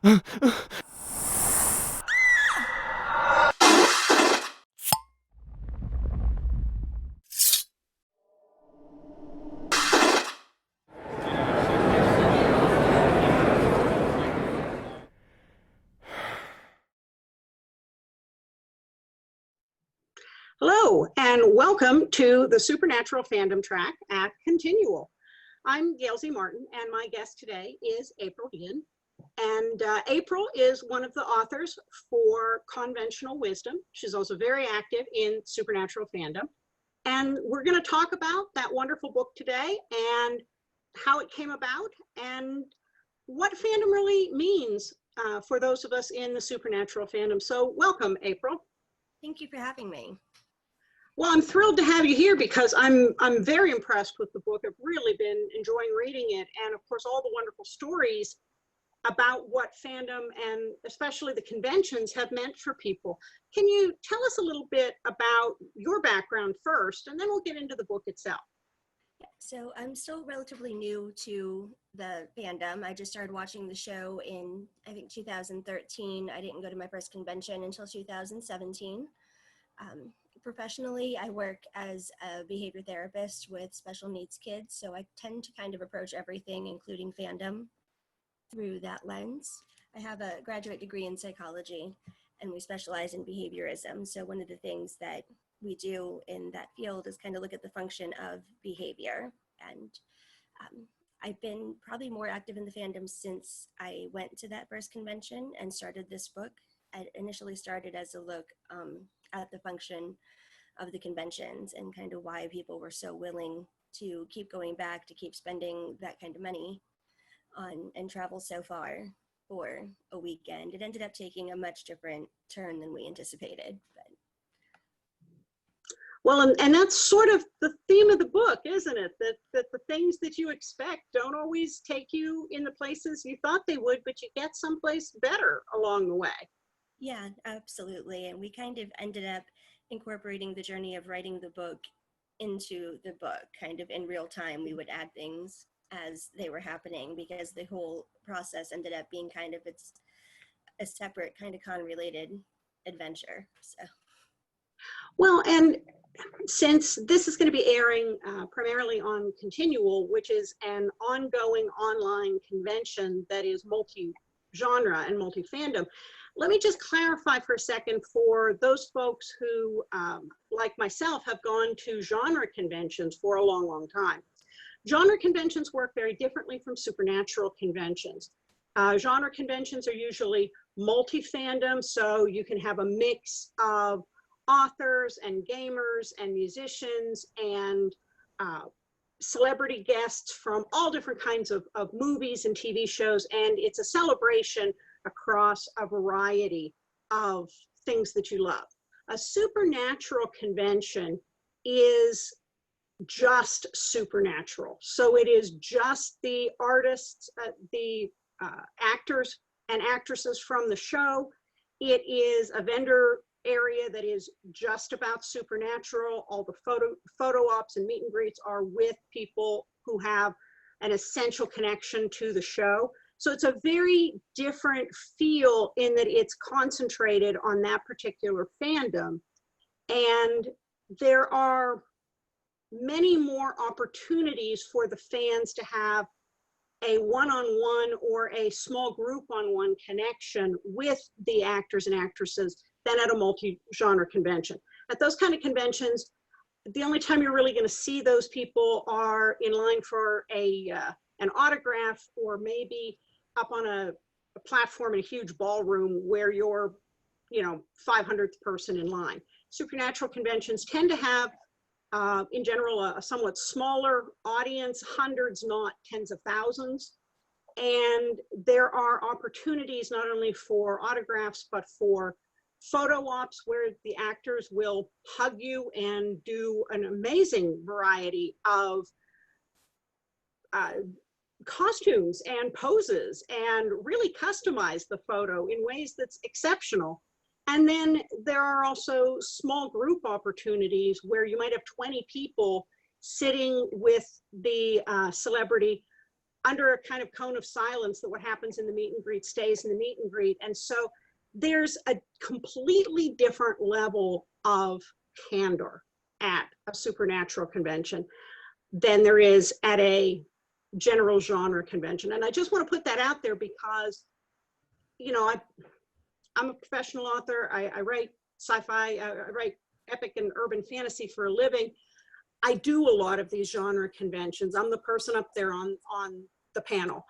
Hello, and welcome to the Supernatural Fandom track at Continual. I'm Gail Z and my guest today is April Vian. And April is one of the authors for ConVentional Wisdom. She's also very active in Supernatural Fandom. And we're going to talk about that wonderful book today and how it came about and what fandom really means for those of us in the Supernatural Fandom. So welcome, April. Thank you for having me. Well, I'm thrilled to have you here because I'm very impressed with the book. I've really been enjoying reading it, and of course all the wonderful stories about what fandom and especially the conventions have meant for people. Can you tell us a little bit about your background first, and then we'll get into the book itself? So I'm still relatively new to the fandom. I just started watching the show in, I think, 2013. I didn't go to my first convention until 2017. Professionally, I work as a behavior therapist with special needs kids, so I tend to kind of approach everything, including fandom, through that lens. I have a graduate degree in psychology, and we specialize in behaviorism. So one of the things that we do in that field is kind of look at the function of behavior. And I've been probably more active in the fandom since I went to that first convention and started this book. I initially started as a look at the function of the conventions and kind of why people were so willing to keep going back, to keep spending that kind of money on and travel so far for a weekend. It ended up taking a much different turn than we anticipated. Well, and that's sort of the theme of the book, isn't it? That the things that you expect don't always take you in the places you thought they would, but you get someplace better along the way. Yeah, absolutely. And we kind of ended up incorporating the journey of writing the book into the book, kind of in real time. We would add things as they were happening because the whole process ended up being kind of a separate kind of con-related adventure. So. Well, and since this is going to be airing primarily on Continual, which is an ongoing online convention that is multi-genre and multi-fandom, let me just clarify for a second for those folks who, like myself, have gone to genre conventions for a long, long time. Genre conventions work very differently from supernatural conventions. Genre conventions are usually multi-fandom, so you can have a mix of authors and gamers and musicians and celebrity guests from all different kinds of movies and TV shows, and it's a celebration across a variety of things that you love. A supernatural convention is just supernatural. So it is just the artists, the actors and actresses from the show. It is a vendor area that is just about supernatural. All the photo ops and meet and greets are with people who have an essential connection to the show. So it's a very different feel in that it's concentrated on that particular fandom. And there are many more opportunities for the fans to have a one-on-one or a small group-on-one connection with the actors and actresses than at a multi-genre convention. At those kind of conventions, the only time you're really going to see those people are in line for an autograph, or maybe up on a platform in a huge ballroom where you're, 500th person in line. Supernatural conventions tend to have, in general, a somewhat smaller audience, hundreds, not tens of thousands. And there are opportunities not only for autographs, but for photo ops where the actors will hug you and do an amazing variety of costumes and poses and really customize the photo in ways that's exceptional. And then there are also small group opportunities where you might have 20 people sitting with the celebrity under a kind of cone of silence that what happens in the meet and greet stays in the meet and greet. And so there's a completely different level of candor at a supernatural convention than there is at a general genre convention. And I just want to put that out there because, you know, I'm a professional author. I write sci-fi, I write epic and urban fantasy for a living. I do a lot of these genre conventions. I'm the person up there on the panel.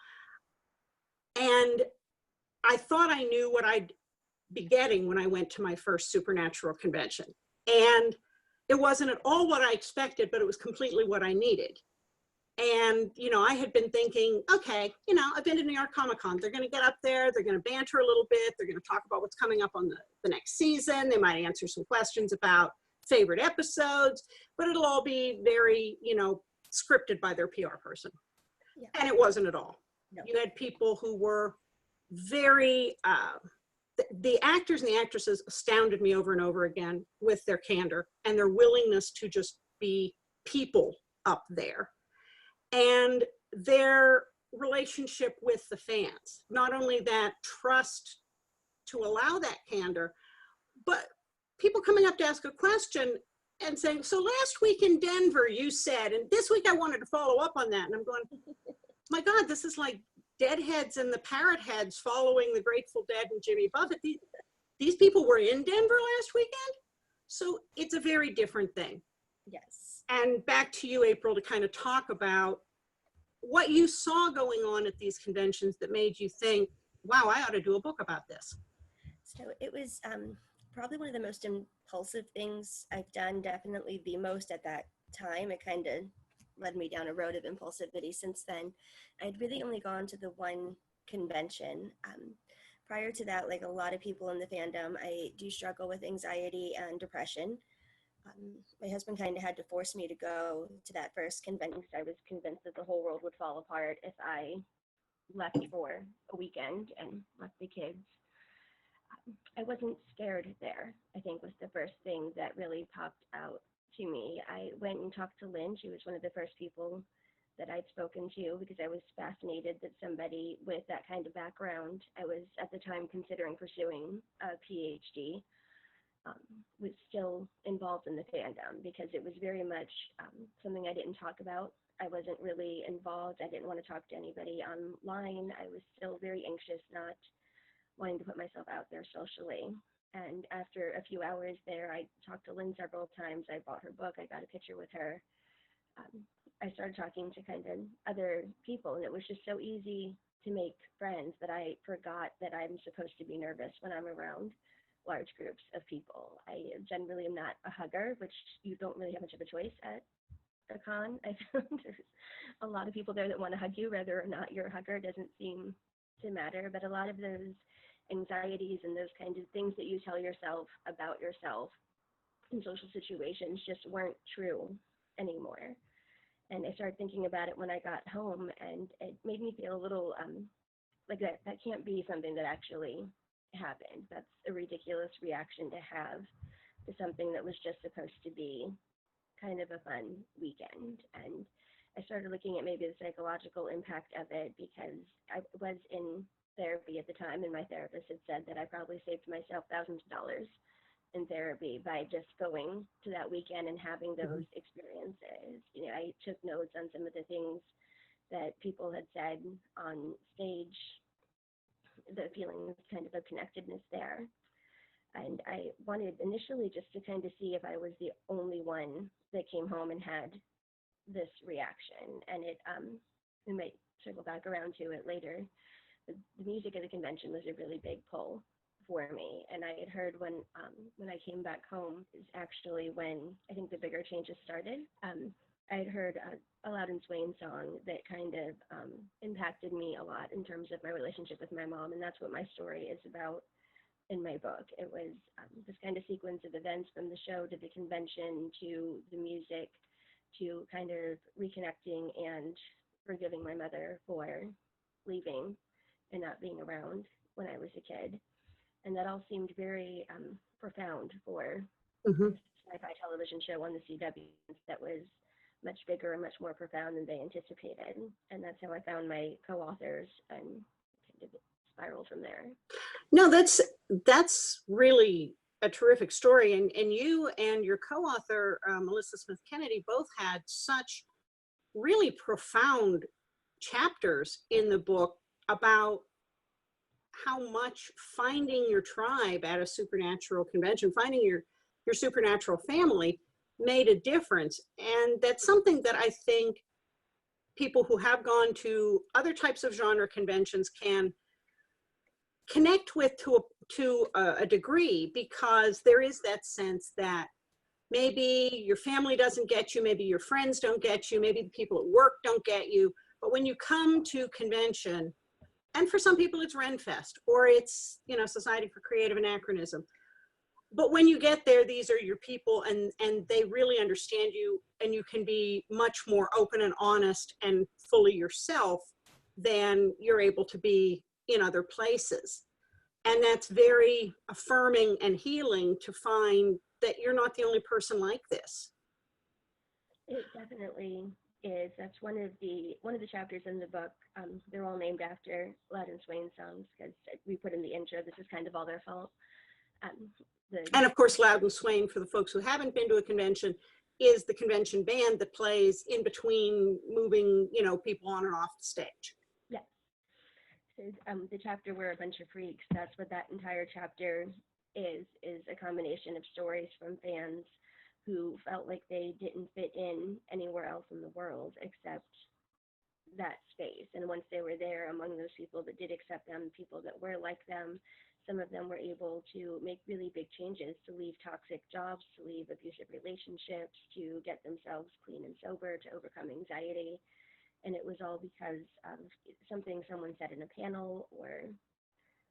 And I thought I knew what I'd be getting when I went to my first supernatural convention. And it wasn't at all what I expected, but it was completely what I needed. And, you know, I had been thinking, okay, you know, I've been to New York Comic Con. They're going to get up there. They're going to banter a little bit. They're going to talk about what's coming up on the next season. They might answer some questions about favorite episodes, but it'll all be very, you know, scripted by their PR person. Yeah. And it wasn't at all. No. You had people who were very, the actors and the actresses astounded me over and over again with their candor and their willingness to just be people up there. And their relationship with the fans, not only that trust to allow that candor, but people coming up to ask a question and saying, so last week in Denver, you said, and this week I wanted to follow up on that. And I'm going, my God, this is like Deadheads and the Parrot Heads following the Grateful Dead and Jimmy Buffett. These people were in Denver last weekend. So it's a very different thing. Yes. And back to you, April, to kind of talk about what you saw going on at these conventions that made you think, wow, I ought to do a book about this. So it was probably one of the most impulsive things I've done, definitely the most at that time. It kind of led me down a road of impulsivity since then. I'd really only gone to the one convention. Prior to that, like a lot of people in the fandom, I do struggle with anxiety and depression. My husband kind of had to force me to go to that first convention because I was convinced that the whole world would fall apart if I left for a weekend and left the kids. I wasn't scared there, I think was the first thing that really popped out to me. I went and talked to Lynn. She was one of the first people that I'd spoken to because I was fascinated that somebody with that kind of background, I was at the time considering pursuing a PhD, was still involved in the fandom because it was very much something I didn't talk about. I wasn't really involved. I didn't want to talk to anybody online. I was still very anxious, not wanting to put myself out there socially. And after a few hours there, I talked to Lynn several times. I bought her book. I got a picture with her. I started talking to kind of other people, and it was just so easy to make friends that I forgot that I'm supposed to be nervous when I'm around large groups of people. I generally am not a hugger, which you don't really have much of a choice at a con. I found there's a lot of people there that want to hug you, whether or not you're a hugger doesn't seem to matter, but a lot of those anxieties and those kinds of things that you tell yourself about yourself in social situations just weren't true anymore. And I started thinking about it when I got home, and it made me feel a little like that can't be something that actually happened. That's a ridiculous reaction to have to something that was just supposed to be kind of a fun weekend. And I started looking at maybe the psychological impact of it because I was in therapy at the time, and my therapist had said that I probably saved myself thousands of dollars in therapy by just going to that weekend and having those experiences. You know, I took notes on some of the things that people had said on stage, the feeling kind of a connectedness there. And I wanted initially just to kind of see if I was the only one that came home and had this reaction. And we might circle back around to it later. The music at the convention was a really big pull for me. And I had heard when I came back home is actually when I think the bigger changes started. I had heard a Loud and Swain song that kind of impacted me a lot in terms of my relationship with my mom, and that's what my story is about in my book. It was this kind of sequence of events from the show to the convention to the music to kind of reconnecting and forgiving my mother for leaving and not being around when I was a kid. And that all seemed very profound for a sci-fi television show on the CW that was much bigger and much more profound than they anticipated. And that's how I found my co-authors and kind of spiraled from there. No, that's really a terrific story. And you and your co-author, Melissa Smith Kennedy, both had such really profound chapters in the book about how much finding your tribe at a supernatural convention, finding your supernatural family made a difference. And that's something that I think people who have gone to other types of genre conventions can connect with to a degree, because there is that sense that maybe your family doesn't get you, maybe your friends don't get you, maybe the people at work don't get you, but when you come to convention, and for some people it's Renfest, or it's, you know, Society for Creative Anachronism, but when you get there, these are your people, and they really understand you, and you can be much more open and honest and fully yourself than you're able to be in other places. And that's very affirming and healing to find that you're not the only person like this. It definitely is. That's one of the chapters in the book. They're all named after Loudon Swain songs, because we put in the intro, this is kind of all their fault. And of course, Loudon Swain, for the folks who haven't been to a convention, is the convention band that plays in between moving, you know, people on and off the stage. Yeah. So, the chapter We're a Bunch of Freaks, that's what that entire chapter is a combination of stories from fans who felt like they didn't fit in anywhere else in the world except that space. And once they were there, among those people that did accept them, people that were like them, some of them were able to make really big changes, to leave toxic jobs, to leave abusive relationships, to get themselves clean and sober, to overcome anxiety. And it was all because of something someone said in a panel or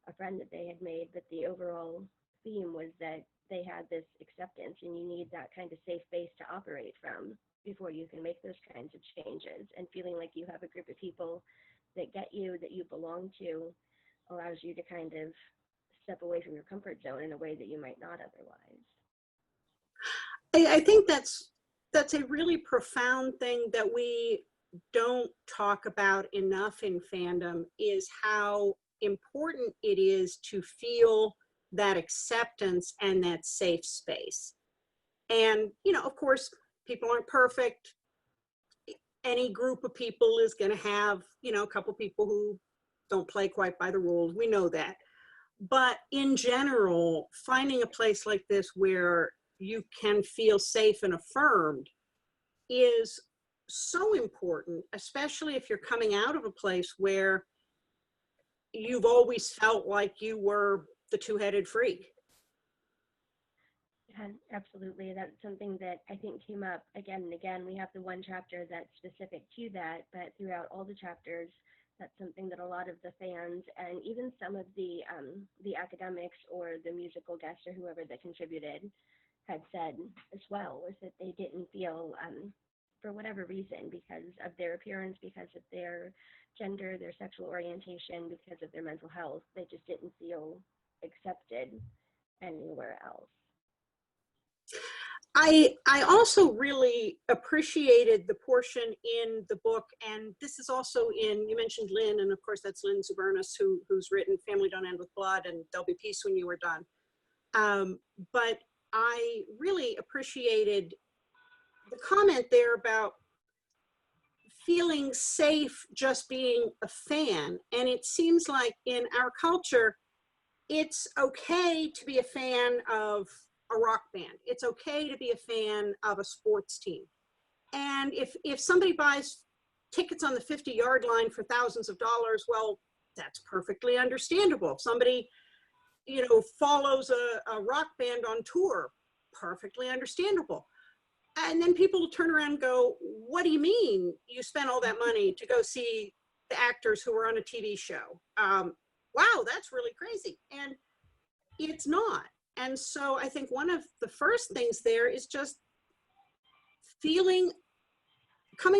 a friend that they had made. But the overall theme was that they had this acceptance, and you need that kind of safe base to operate from before you can make those kinds of changes. And feeling like you have a group of people that get you, that you belong to, allows you to kind of step away from your comfort zone in a way that you might not otherwise. I think that's a really profound thing that we don't talk about enough in fandom, is how important it is to feel that acceptance and that safe space. And, you know, of course, people aren't perfect. Any group of people is going to have, you know, a couple people who don't play quite by the rules. We know that. But in general, finding a place like this where you can feel safe and affirmed is so important, especially if you're coming out of a place where you've always felt like you were the two-headed freak. Yeah, absolutely. That's something that I think came up again and again. We have the one chapter that's specific to that, but throughout all the chapters, that's something that a lot of the fans and even some of the academics or the musical guests or whoever that contributed had said as well, was that they didn't feel, for whatever reason, because of their appearance, because of their gender, their sexual orientation, because of their mental health, they just didn't feel accepted anywhere else. I also really appreciated the portion in the book, and this is also in, you mentioned Lynn, and of course that's Lynn Zubernis, who's written Family Don't End with Blood and There'll Be Peace When You Are Done. But I really appreciated the comment there about feeling safe just being a fan. And it seems like in our culture, it's okay to be a fan of a rock band. It's okay to be a fan of a sports team. And if somebody buys tickets on the 50-yard line for thousands of dollars, well, that's perfectly understandable. If somebody, you know, follows a rock band on tour, perfectly understandable. And then people will turn around and go, what do you mean you spent all that money to go see the actors who were on a TV show? Wow, that's really crazy. And it's not. And so I think one of the first things there is just coming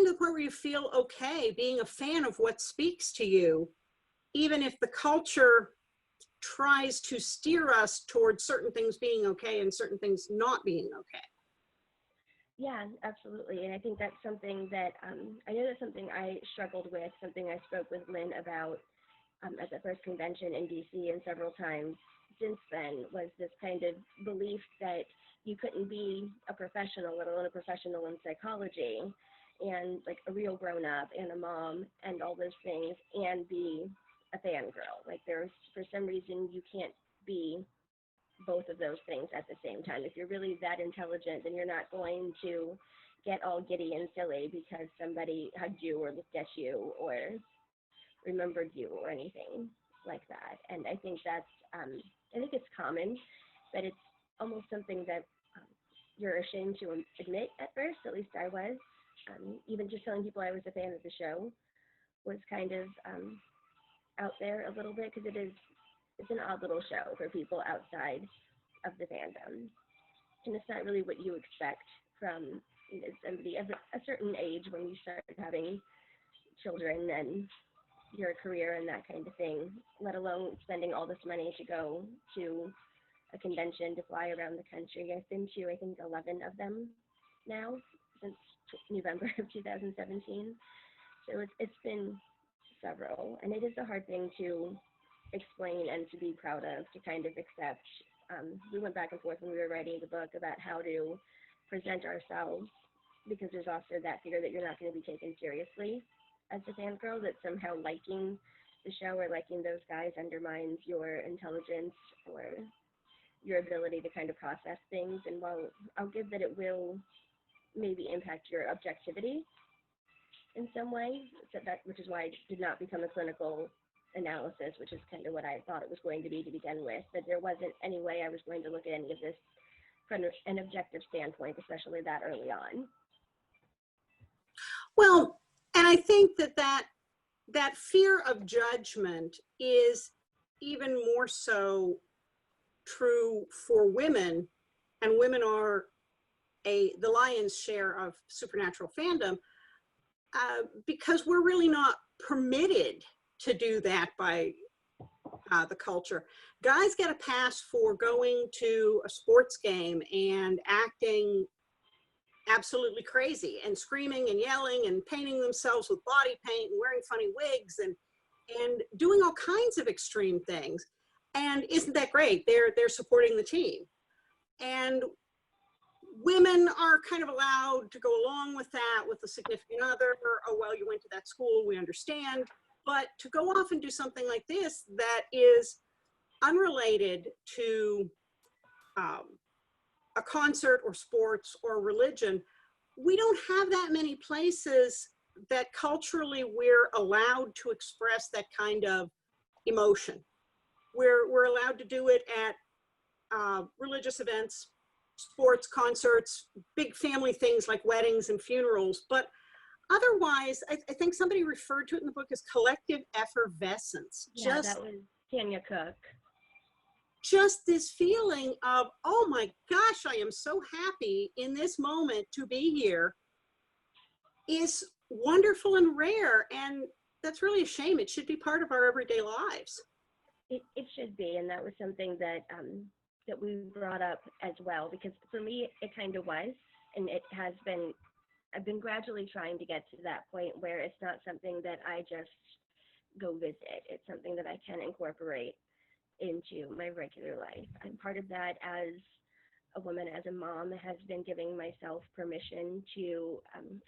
to the point where you feel okay being a fan of what speaks to you, even if the culture tries to steer us towards certain things being okay and certain things not being okay. Yeah, absolutely. And I think that's something that I know that's something I struggled with, something I spoke with Lynn about at the first convention in DC and several times since then, was this kind of belief that you couldn't be a professional, let alone a professional in psychology, and like a real grown up and a mom and all those things, and be a fangirl. Like there's, for some reason, you can't be both of those things at the same time. If you're really that intelligent, then you're not going to get all giddy and silly because somebody hugged you or looked at you or remembered you or anything like that. And I think that's, I think it's common, but it's almost something that you're ashamed to admit at first. At least I was. Even just telling people I was a fan of the show was kind of out there a little bit, because it's an odd little show for people outside of the fandom, and it's not really what you expect from, you know, somebody of a certain age when you start having children and your career and that kind of thing, let alone spending all this money to go to a convention, to fly around the country. I've been to, I think, 11 of them now since November of 2017. So it's been several, and it is a hard thing to explain and to be proud of, to kind of accept. We went back and forth when we were writing the book about how to present ourselves, because there's also that fear that you're not going to be taken seriously as a fangirl, that somehow liking the show or liking those guys undermines your intelligence or your ability to kind of process things. And while I'll give that it will maybe impact your objectivity in some way, so that, which is why I did not become a clinical analysis, which is kind of what I thought it was going to be to begin with, that there wasn't any way I was going to look at any of this from an objective standpoint, especially that early on. Well, and I think that fear of judgment is even more so true for women, and women are the lion's share of supernatural fandom, because we're really not permitted to do that by the culture. Guys get a pass for going to a sports game and acting absolutely crazy and screaming and yelling and painting themselves with body paint and wearing funny wigs and doing all kinds of extreme things. And isn't that great? They're supporting the team. And women are kind of allowed to go along with that with a significant other. Oh, well, you went to that school, we understand. But to go off and do something like this that is unrelated to a concert or sports or religion, we don't have that many places that culturally we're allowed to express that kind of emotion. We're allowed to do it at religious events, sports, concerts, big family things like weddings and funerals. But otherwise, I think somebody referred to it in the book as collective effervescence. Yeah, that was Tanya Cook. Just this feeling of, oh my gosh, I am so happy in this moment to be here, is wonderful and rare. And that's really a shame. It should be part of our everyday lives. It should be. And that was something that that we brought up as well, because for me, it kind of was, and it has been, I've been gradually trying to get to that point where it's not something that I just go visit. It's something that I can incorporate into my regular life. And part of that, as a woman, as a mom, has been giving myself permission to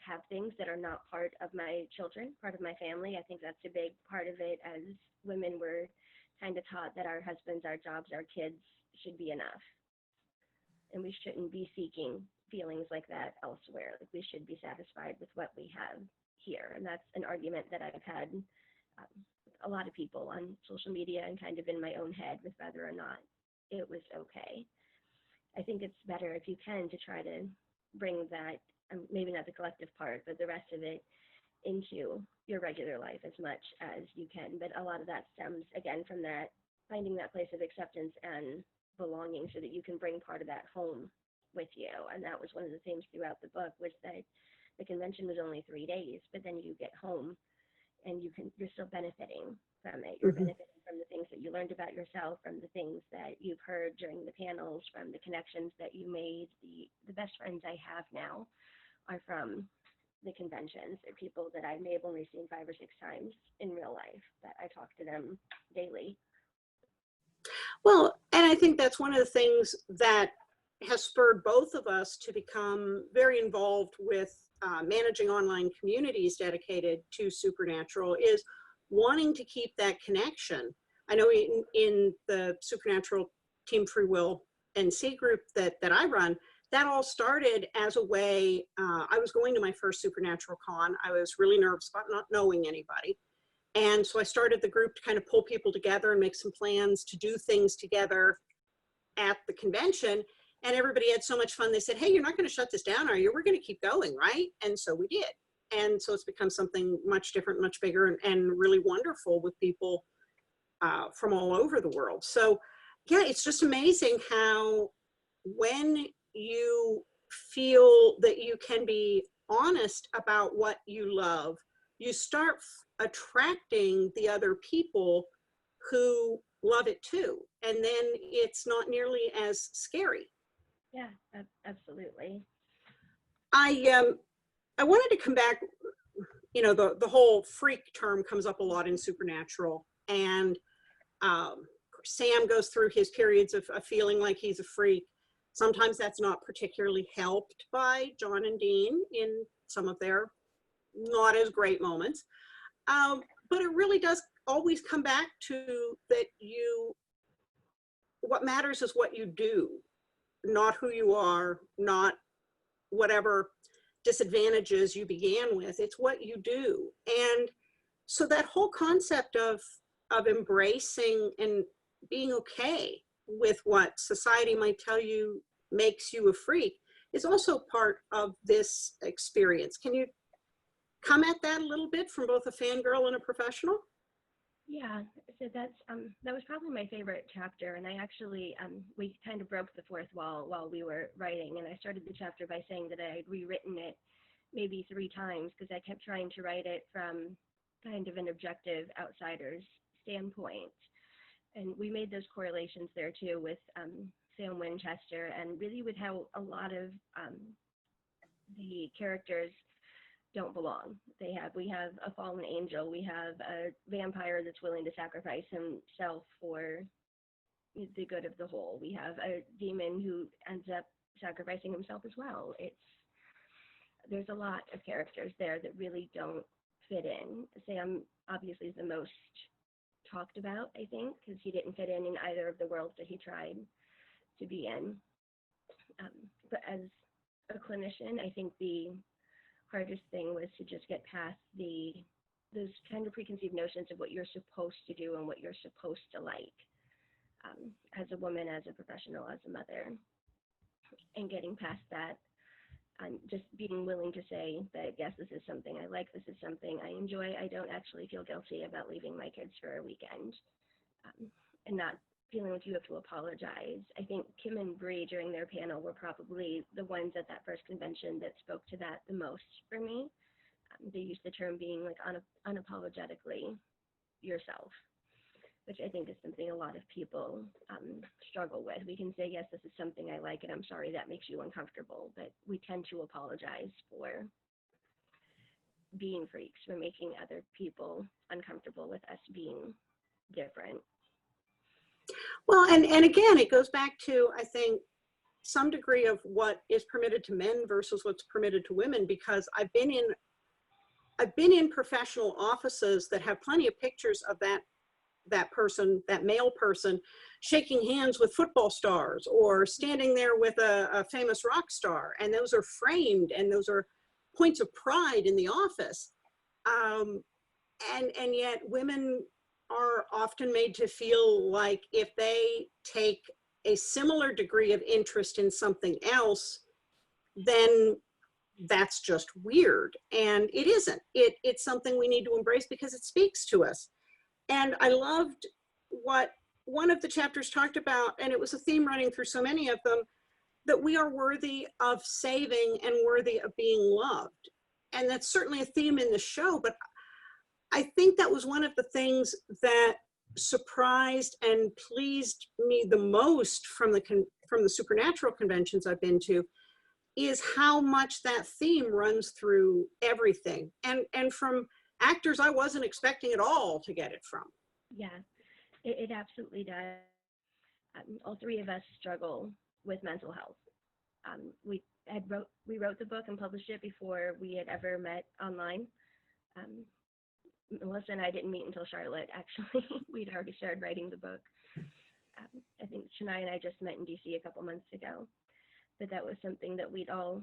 have things that are not part of my children, part of my family. I think that's a big part of it. As women, we're kind of taught that our husbands, our jobs, our kids should be enough, and we shouldn't be seeking feelings like that elsewhere. Like, we should be satisfied with what we have here. And that's an argument that I've had with a lot of people on social media and kind of in my own head, with whether or not it was okay. I think it's better, if you can, to try to bring that, maybe not the collective part, but the rest of it into your regular life as much as you can. But a lot of that stems, again, from that, finding that place of acceptance and belonging, so that you can bring part of that home with you. And that was one of the themes throughout the book, was that the convention was only 3 days, but then you get home and you're still benefiting from it. You're benefiting from the things that you learned about yourself, from the things that you've heard during the panels, from the connections that you made, the best friends I have now are from the conventions. They're people that I may have only seen 5 or 6 times in real life, that I talk to them daily. Well, and I think that's one of the things that has spurred both of us to become very involved with managing online communities dedicated to Supernatural, is wanting to keep that connection. I know in the Supernatural Team Free Will NC group that I run, that all started as a way, I was going to my first Supernatural con. I was really nervous about not knowing anybody. And so I started the group to kind of pull people together and make some plans to do things together at the convention. And everybody had so much fun. They said, hey, you're not going to shut this down, are you? We're going to keep going, right? And so we did. And so it's become something much different, much bigger, and really wonderful with people from all over the world. So yeah, it's just amazing how when you feel that you can be honest about what you love, you start attracting the other people who love it too. And then it's not nearly as scary. Yeah, absolutely. I wanted to come back, you know, the whole freak term comes up a lot in Supernatural. And Sam goes through his periods of feeling like he's a freak. Sometimes that's not particularly helped by John and Dean in some of their not as great moments. But it really does always come back to that what matters is what you do, not who you are, not whatever disadvantages you began with. It's what you do. And so that whole concept of embracing and being okay with what society might tell you makes you a freak is also part of this experience. Can you come at that a little bit from both a fangirl and a professional? Yeah, so that's that was probably my favorite chapter, and I actually we kind of broke the fourth wall while we were writing, and I started the chapter by saying that I had rewritten it maybe 3 times because I kept trying to write it from kind of an objective outsider's standpoint, and we made those correlations there too with Sam Winchester, and really with how a lot of the characters don't belong. We have a fallen angel, we have a vampire that's willing to sacrifice himself for the good of the whole. We have a demon who ends up sacrificing himself as well. There's a lot of characters there that really don't fit in. Sam obviously is the most talked about, I think, because he didn't fit in either of the worlds that he tried to be in. But as a clinician, I think the hardest thing was to just get past those kind of preconceived notions of what you're supposed to do and what you're supposed to like as a woman, as a professional, as a mother, and getting past that, and just being willing to say that, yes, this is something I like, this is something I enjoy. I don't actually feel guilty about leaving my kids for a weekend, and not feeling like you have to apologize. I think Kim and Bree during their panel were probably the ones at that first convention that spoke to that the most for me. They used the term being like unapologetically yourself, which I think is something a lot of people struggle with. We can say, yes, this is something I like, and I'm sorry that makes you uncomfortable, but we tend to apologize for being freaks, for making other people uncomfortable with us being different. Well, and again, it goes back to, I think, some degree of what is permitted to men versus what's permitted to women, because I've been in professional offices that have plenty of pictures of that person, that male person, shaking hands with football stars or standing there with a famous rock star, and those are framed, and those are points of pride in the office. And yet women are often made to feel like if they take a similar degree of interest in something else, then that's just weird. And it isn't. It's something we need to embrace because it speaks to us. And I loved what one of the chapters talked about, and it was a theme running through so many of them, that we are worthy of saving and worthy of being loved. And that's certainly a theme in the show, but I think that was one of the things that surprised and pleased me the most from the Supernatural conventions I've been to, is how much that theme runs through everything. And from actors I wasn't expecting at all to get it from. Yeah, it absolutely does. All three of us struggle with mental health. We wrote the book and published it before we had ever met online. Melissa and I didn't meet until Charlotte, actually. We'd already started writing the book. I think Shania and I just met in DC a couple months ago. But that was something that we'd all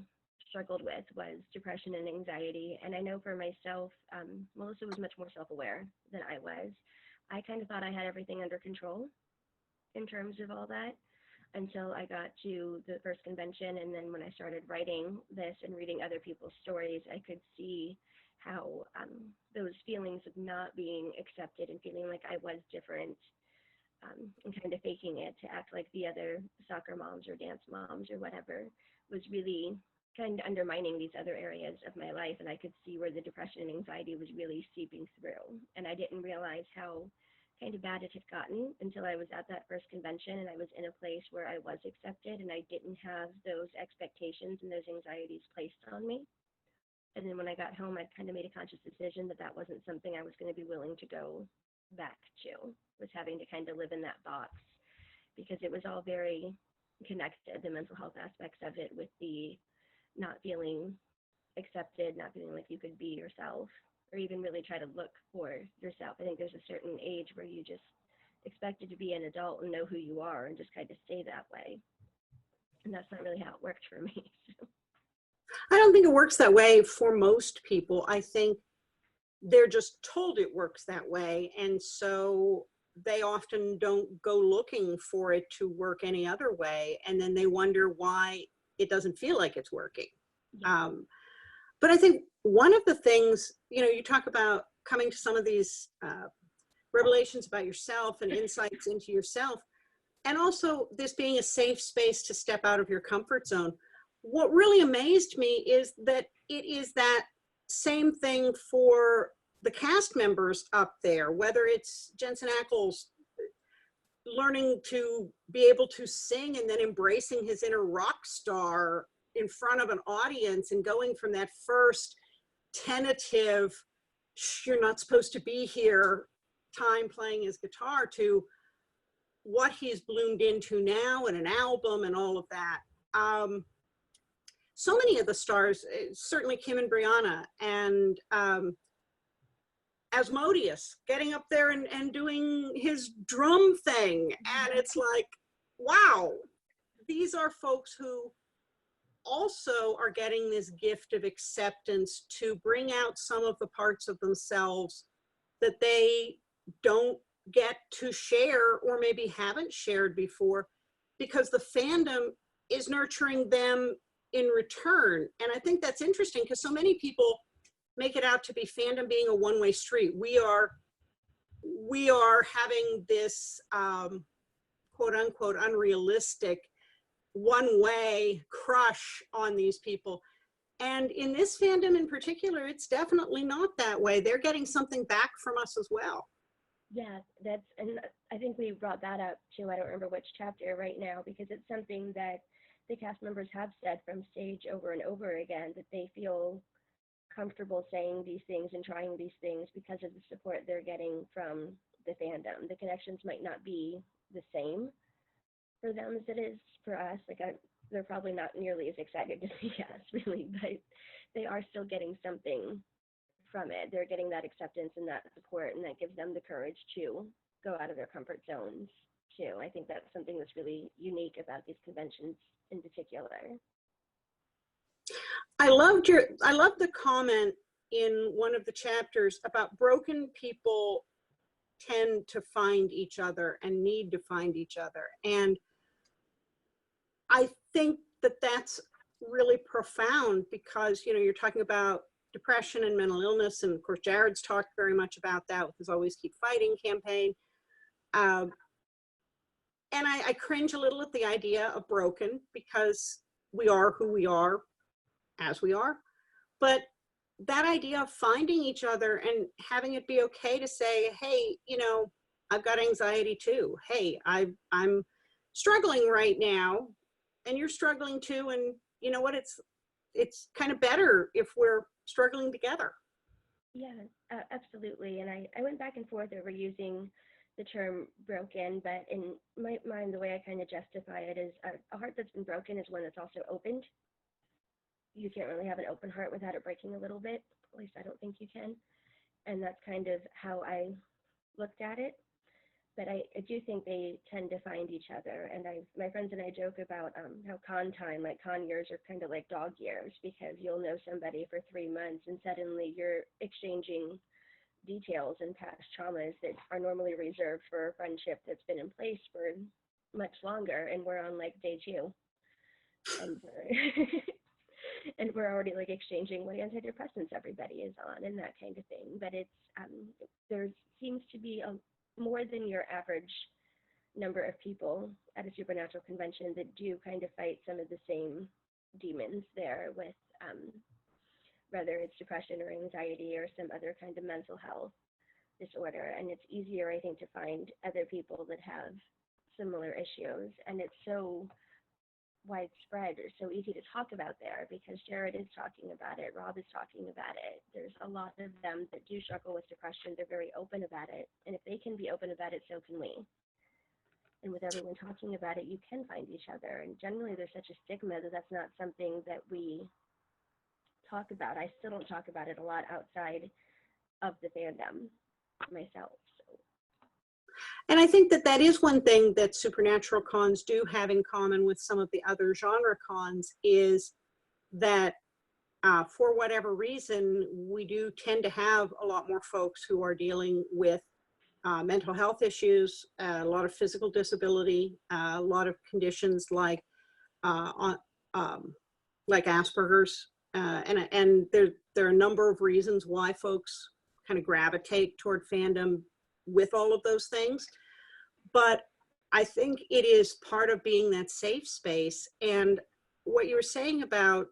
struggled with, was depression and anxiety. And I know for myself, Melissa was much more self-aware than I was. I kind of thought I had everything under control in terms of all that until I got to the first convention. And then when I started writing this and reading other people's stories, I could see how those feelings of not being accepted and feeling like I was different, and kind of faking it to act like the other soccer moms or dance moms or whatever, was really kind of undermining these other areas of my life. And I could see where the depression and anxiety was really seeping through. And I didn't realize how kind of bad it had gotten until I was at that first convention and I was in a place where I was accepted and I didn't have those expectations and those anxieties placed on me. And then when I got home, I kind of made a conscious decision that that wasn't something I was going to be willing to go back to, was having to kind of live in that box, because it was all very connected, the mental health aspects of it, with the not feeling accepted, not feeling like you could be yourself, or even really try to look for yourself. I think there's a certain age where you just expected to be an adult and know who you are and just kind of stay that way. And that's not really how it worked for me. So. I don't think it works that way for most people. I think they're just told it works that way. And so they often don't go looking for it to work any other way. And then they wonder why it doesn't feel like it's working. Yeah. But I think one of the things, you talk about coming to some of these revelations about yourself and insights into yourself, and also this being a safe space to step out of your comfort zone. What really amazed me is that it is that same thing for the cast members up there, whether it's Jensen Ackles learning to be able to sing and then embracing his inner rock star in front of an audience and going from that first tentative, you're not supposed to be here time playing his guitar, to what he's bloomed into now and an album and all of that. So many of the stars, certainly Kim and Brianna, and Asmodeus getting up there and doing his drum thing. And it's like, wow, these are folks who also are getting this gift of acceptance to bring out some of the parts of themselves that they don't get to share, or maybe haven't shared before, because the fandom is nurturing them in return. And I think that's interesting, because so many people make it out to be fandom being a one-way street. We are having this quote unquote unrealistic one-way crush on these people. And in this fandom in particular, it's definitely not that way. They're getting something back from us as well. Yeah, and I think we brought that up too. I don't remember which chapter right now, because it's something that the cast members have said from stage over and over again, that they feel comfortable saying these things and trying these things because of the support they're getting from the fandom. The connections might not be the same for them as it is for us. They're probably not nearly as excited to see us, really, but they are still getting something from it. They're getting that acceptance and that support, and that gives them the courage to go out of their comfort zones too. I think that's something that's really unique about these conventions in particular. I loved the comment in one of the chapters about broken people tend to find each other and need to find each other. And I think that that's really profound, because, you're talking about depression and mental illness. And of course, Jared's talked very much about that with his Always Keep Fighting campaign. And I cringe a little at the idea of broken, because we are who we are as we are. But that idea of finding each other and having it be okay to say, hey, I've got anxiety too. Hey, I'm struggling right now, and you're struggling too. And, you know what, it's kind of better if we're struggling together. Yeah, absolutely. And I went back and forth over using the term broken, but in my mind, the way I kind of justify it is a heart that's been broken is one that's also opened. You can't really have an open heart without it breaking a little bit. At least I don't think you can. And that's kind of how I looked at it. But I do think they tend to find each other. And my friends and I joke about how con years are kind of like dog years, because you'll know somebody for 3 months and suddenly you're exchanging details and past traumas that are normally reserved for a friendship that's been in place for much longer. And we're on like day 2. And and we're already like exchanging what antidepressants everybody is on and that kind of thing. But it's there seems to be more than your average number of people at a supernatural convention that do kind of fight some of the same demons there with whether it's depression or anxiety or some other kind of mental health disorder. And it's easier, I think, to find other people that have similar issues. And it's so widespread, or so easy to talk about there, because Jared is talking about it, Rob is talking about it. There's a lot of them that do struggle with depression. They're very open about it. And if they can be open about it, so can we. And with everyone talking about it, you can find each other. And generally there's such a stigma that that's not something that we talk about. I still don't talk about it a lot outside of the fandom myself. And I think that is one thing that supernatural cons do have in common with some of the other genre cons, is that for whatever reason, we do tend to have a lot more folks who are dealing with mental health issues, a lot of physical disability, a lot of conditions like Asperger's, and there are a number of reasons why folks kind of gravitate toward fandom with all of those things. But I think it is part of being that safe space. And what you were saying about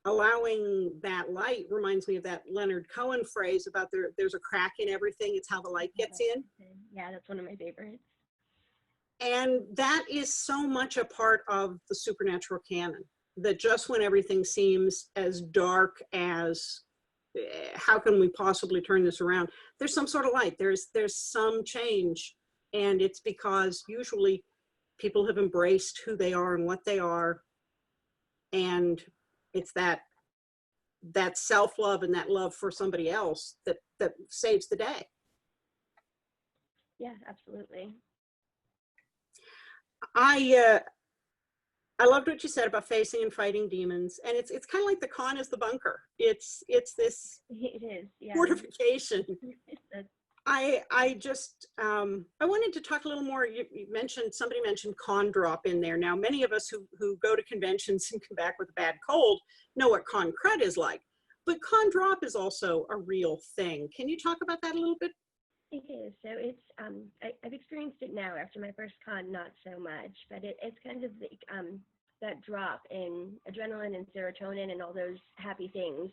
allowing that light reminds me of that Leonard Cohen phrase about there's a crack in everything, it's how the light gets in. Yeah, that's one of my favorites. And that is so much a part of the supernatural canon, that just when everything seems as dark as how can we possibly turn this around, there's some sort of light, there's some change. And it's because usually people have embraced who they are and what they are. And it's that self-love and that love for somebody else that saves the day. Yeah, absolutely. I loved what you said about facing and fighting demons, and it's kind of like the con is the bunker. It's this It is, yeah. Fortification. I just I wanted to talk a little more. Somebody mentioned con drop in there. Now, many of us who go to conventions and come back with a bad cold know what con crud is like, but con drop is also a real thing. Can you talk about that a little bit? It is. So it's I've experienced it now after my first con, not so much, but it's kind of like that drop in adrenaline and serotonin and all those happy things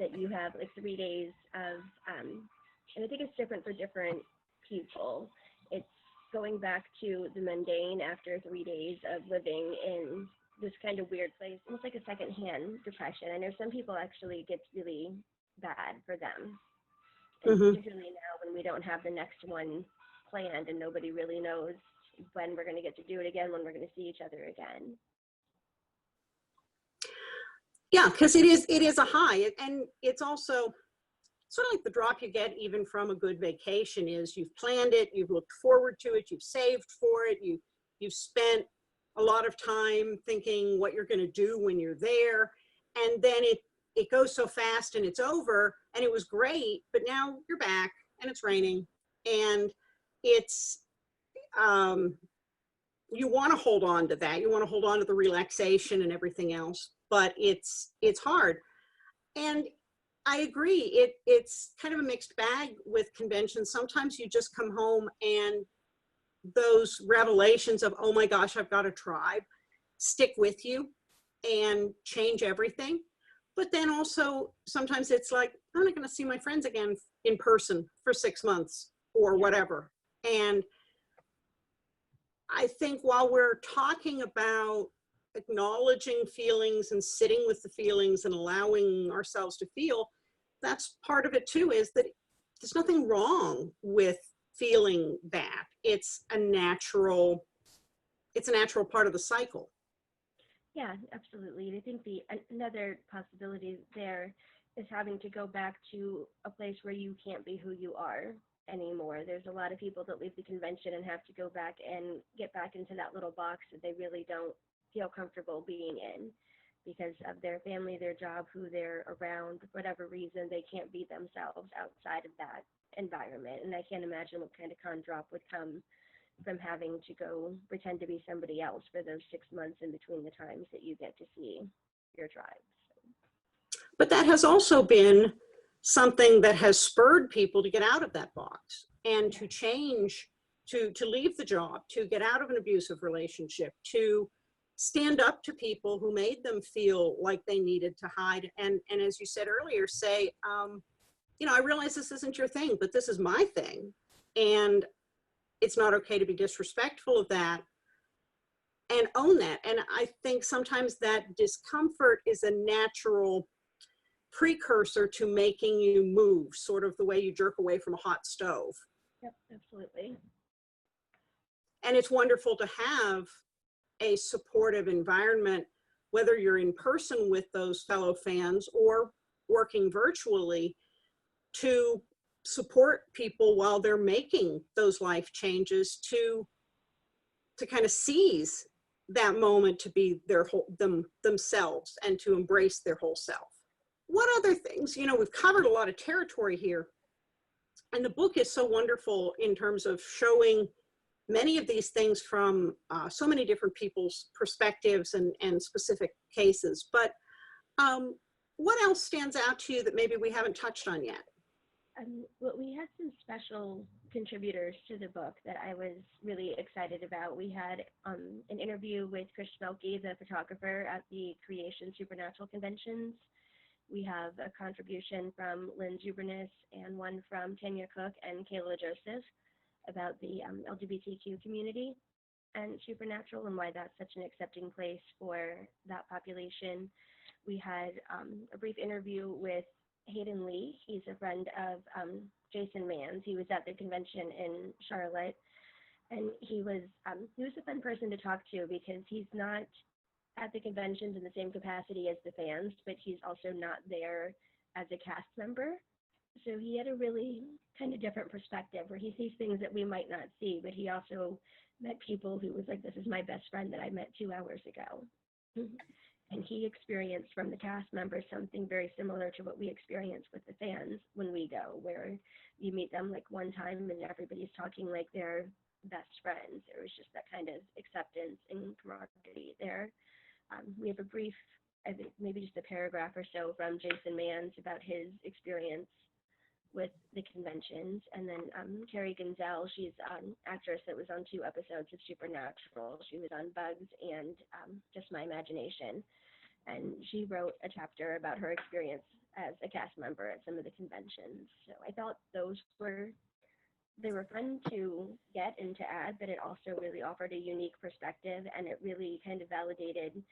that you have, like 3 days of and I think it's different for different people. It's going back to the mundane after 3 days of living in this kind of weird place, almost like a secondhand depression. I know some people actually gets really bad for them. And particularly now when we don't have the next one planned and nobody really knows when we're going to get to do it again, when we're going to see each other again. Yeah, because it is a high, and it's also sort of like the drop you get even from a good vacation is you've planned it, you've looked forward to it, you've saved for it, you've spent a lot of time thinking what you're going to do when you're there, and then it goes so fast and it's over, and it was great, but now you're back and it's raining, and it's you want to hold on to that, you want to hold on to the relaxation and everything else, but it's hard. And I agree, it's kind of a mixed bag with conventions. Sometimes you just come home and those revelations of, oh my gosh, I've got a tribe, stick with you and change everything. But then also sometimes it's like, I'm not going to see my friends again in person for 6 months or whatever. And I think while we're talking about acknowledging feelings and sitting with the feelings and allowing ourselves to feel, that's part of it too, is that there's nothing wrong with feeling that. It's a natural part of the cycle. Yeah, absolutely. And I think another possibility there is having to go back to a place where you can't be who you are anymore. There's a lot of people that leave the convention and have to go back and get back into that little box that they really don't feel comfortable being in because of their family, their job, who they're around, whatever reason, they can't be themselves outside of that environment. And I can't imagine what kind of con drop would come from having to go pretend to be somebody else for those 6 months in between the times that you get to see your tribes. But that has also been something that has spurred people to get out of that box and to change, to leave the job, to get out of an abusive relationship, to stand up to people who made them feel like they needed to hide. And as you said earlier, say, you know, I realize this isn't your thing, but this is my thing. And it's not okay to be disrespectful of that, and own that. And I think sometimes that discomfort is a natural precursor to making you move, sort of the way you jerk away from a hot stove. Yep, absolutely. And it's wonderful to have a supportive environment, whether you're in person with those fellow fans or working virtually, to support people while they're making those life changes, to kind of seize that moment to be themselves and to embrace their whole self. What other things? You know, we've covered a lot of territory here, and the book is so wonderful in terms of showing many of these things from so many different people's perspectives and specific cases. But what else stands out to you that maybe we haven't touched on yet? Well, we had some special contributors to the book that I was really excited about. We had an interview with Chris Schmelke, the photographer at the Creation Supernatural conventions. We have a contribution from Lynn Zubernus and one from Tanya Cook and Kayla Joseph about the LGBTQ community and Supernatural and why that's such an accepting place for that population. We had a brief interview with Hayden Lee. He's a friend of Jason Mann's. He was at the convention in Charlotte, and he was a fun person to talk to because he's not at the conventions in the same capacity as the fans, but he's also not there as a cast member. So he had a really kind of different perspective where he sees things that we might not see, but he also met people who was like, this is my best friend that I met 2 hours ago. And he experienced from the cast members something very similar to what we experience with the fans when we go, where you meet them like one time and everybody's talking like they're best friends. There was just that kind of acceptance and camaraderie there. We have a brief, I think maybe just a paragraph or so from Jason Mann's about his experience with the conventions. And then Carrie Gonzell, she's an actress that was on 2 episodes of Supernatural. She was on Bugs and Just My Imagination. And she wrote a chapter about her experience as a cast member at some of the conventions. So I thought they were fun to get and to add, but it also really offered a unique perspective, and it really kind of validated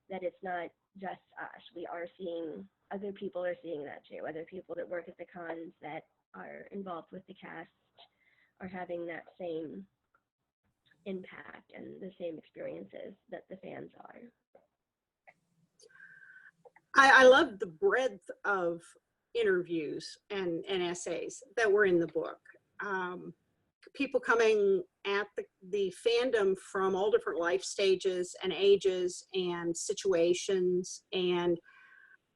that it's not just us. We are seeing, other people are seeing that too. Other people that work at the cons that are involved with the cast are having that same impact and the same experiences that the fans are. I love the breadth of interviews and essays that were in the book. People coming at the fandom from all different life stages and ages and situations. And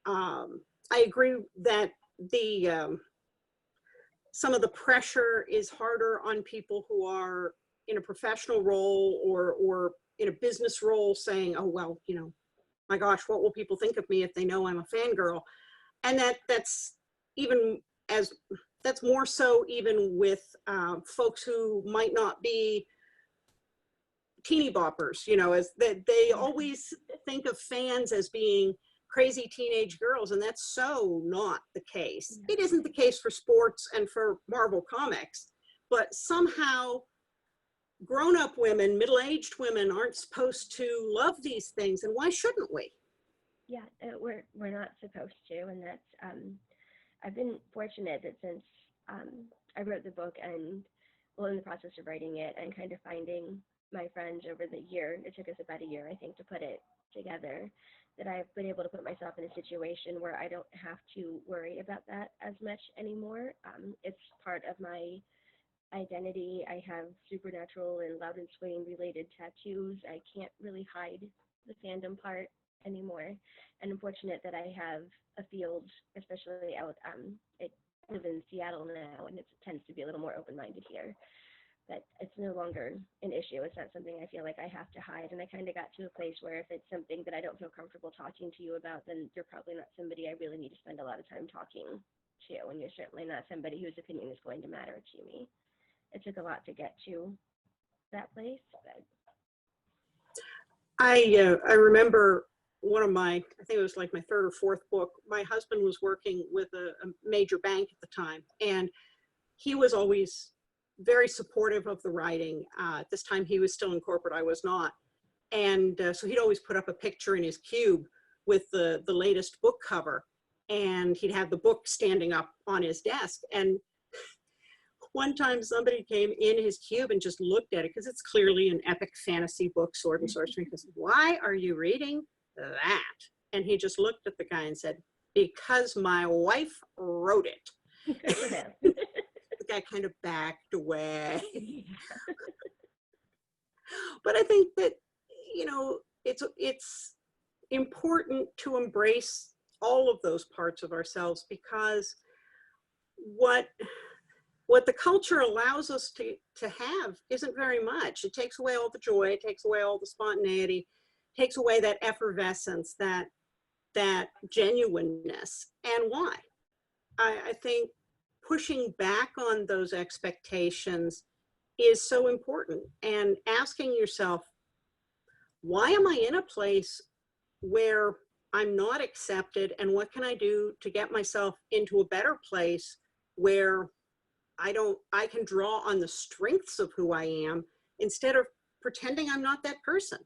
I agree that some of the pressure is harder on people who are in a professional role or in a business role, saying, oh, well, you know, my gosh, what will people think of me if they know I'm a fangirl? And that's more so even with folks who might not be teeny boppers, you know, as that they always think of fans as being crazy teenage girls, and that's so not the case. It isn't the case for sports and for Marvel Comics, but somehow grown-up women, middle-aged women aren't supposed to love these things, and why shouldn't we? Yeah, we're not supposed to, and that's I've been fortunate that since I wrote the book and in the process of writing it and kind of finding my friends over the year, it took us about a year, I think, to put it together, that I've been able to put myself in a situation where I don't have to worry about that as much anymore. It's part of my identity. I have supernatural and Loud and Swain related tattoos. I can't really hide the fandom part anymore. And I'm fortunate that I have a field, especially out, I live in Seattle now, and it tends to be a little more open-minded here. But it's no longer an issue. It's not something I feel like I have to hide. And I kind of got to a place where if it's something that I don't feel comfortable talking to you about, then you're probably not somebody I really need to spend a lot of time talking to. And you're certainly not somebody whose opinion is going to matter to me. It took a lot to get to that place. But I remember one of my, I think it was like my third or fourth book, my husband was working with a major bank at the time, and he was always very supportive of the writing. At this time he was still in corporate, I was not. And so he'd always put up a picture in his cube with the latest book cover, and he'd have the book standing up on his desk. And one time somebody came in his cube and just looked at it, because it's clearly an epic fantasy book, sword and sorcery. He goes, "Why are you reading that?" And he just looked at the guy and said, "Because my wife wrote it." The guy kind of backed away. But I think that, you know, it's important to embrace all of those parts of ourselves, because what the culture allows us to have isn't very much. It takes away all the joy, it takes away all the spontaneity, takes away that effervescence, that genuineness. And why? I think pushing back on those expectations is so important, and asking yourself, why am I in a place where I'm not accepted, and what can I do to get myself into a better place where I can draw on the strengths of who I am instead of pretending I'm not that person.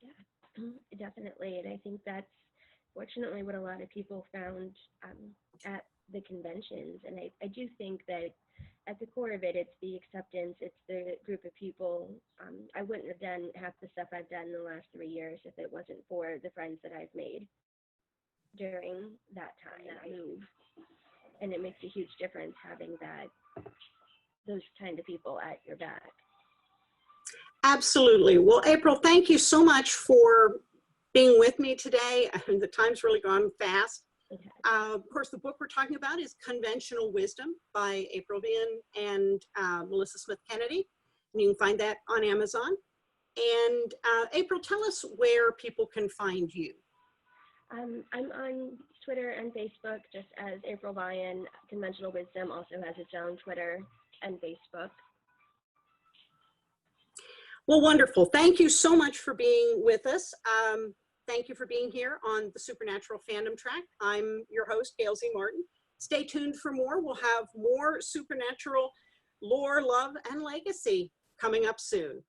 Yeah, definitely. And I think that's fortunately what a lot of people found at the conventions. And I do think that at the core of it, it's the acceptance, it's the group of people. I wouldn't have done half the stuff I've done in the last 3 years if it wasn't for the friends that I've made during that time, that move. And it makes a huge difference having those kind of people at your back. Absolutely. Well, April, thank you so much for being with me today. The time's really gone fast. Okay. Of course, the book we're talking about is Conventional Wisdom by April Vian and Melissa Smith Kennedy. And you can find that on Amazon. And April, tell us where people can find you. I'm on Twitter and Facebook just as April Vian. Conventional Wisdom also has its own Twitter and Facebook. Well, wonderful. Thank you so much for being with us. Thank you for being here on the Supernatural Fandom Track. I'm your host, Gail Z. Martin. Stay tuned for more. We'll have more supernatural lore, love, and legacy coming up soon.